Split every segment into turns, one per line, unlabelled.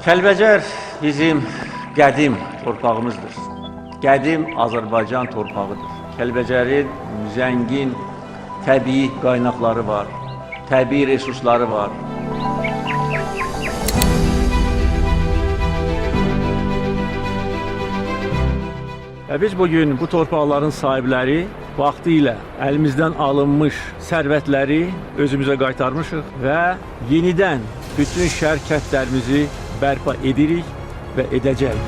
Kəlbəcər bizim qədim torpağımızdır. Qədim Azərbaycan torpağıdır. Kəlbəcərin zəngin təbii qaynaqları var, təbii resursları var. Və biz bugün bu torpaqların sahibləri vaxtilə əlimizdən alınmış sərvətləri özümüzə qaytarmışıq və yenidən bütün şəhər kəndlərimizi bərpa edirik və edəcəyik.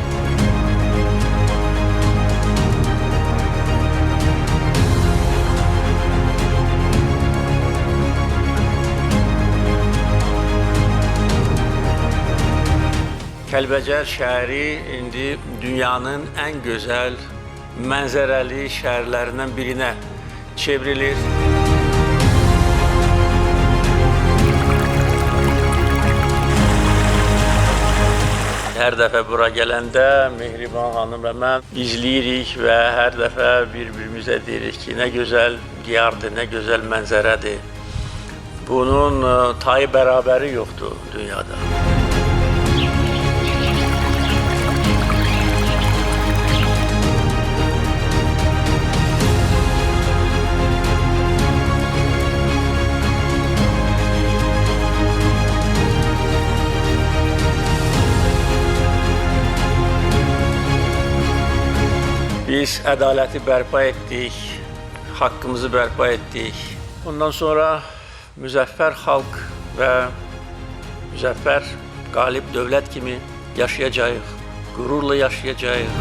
Kəlbəcər şəhəri indi dünyanın ən gözəl mənzərəli şəhərlərindən birinə çevrilir. Hər dəfə bura gələndə Mehriban xanım və mən izləyirik və hər dəfə bir-birimizə deyirik ki, nə gözəl diyardır, nə gözəl mənzərədir. Bunun tayı bərabəri yoxdur dünyada. Biz ədaləti bərpa etdik, haqqımızı bərpa etdik. Ondan sonra müzəffər xalq və müzəffər qalib dövlət kimi yaşayacağıq, qürurla yaşayacağıq.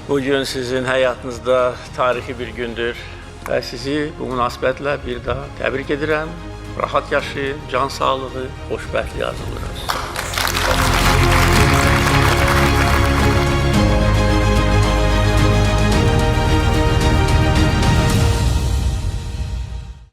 Bugün sizin həyatınızda tarixi bir gündür və sizi bu münasibətlə bir daha təbrik edirəm. Rahat yaşayın, can sağlığı, xoşbəxtlik arzulayırıq.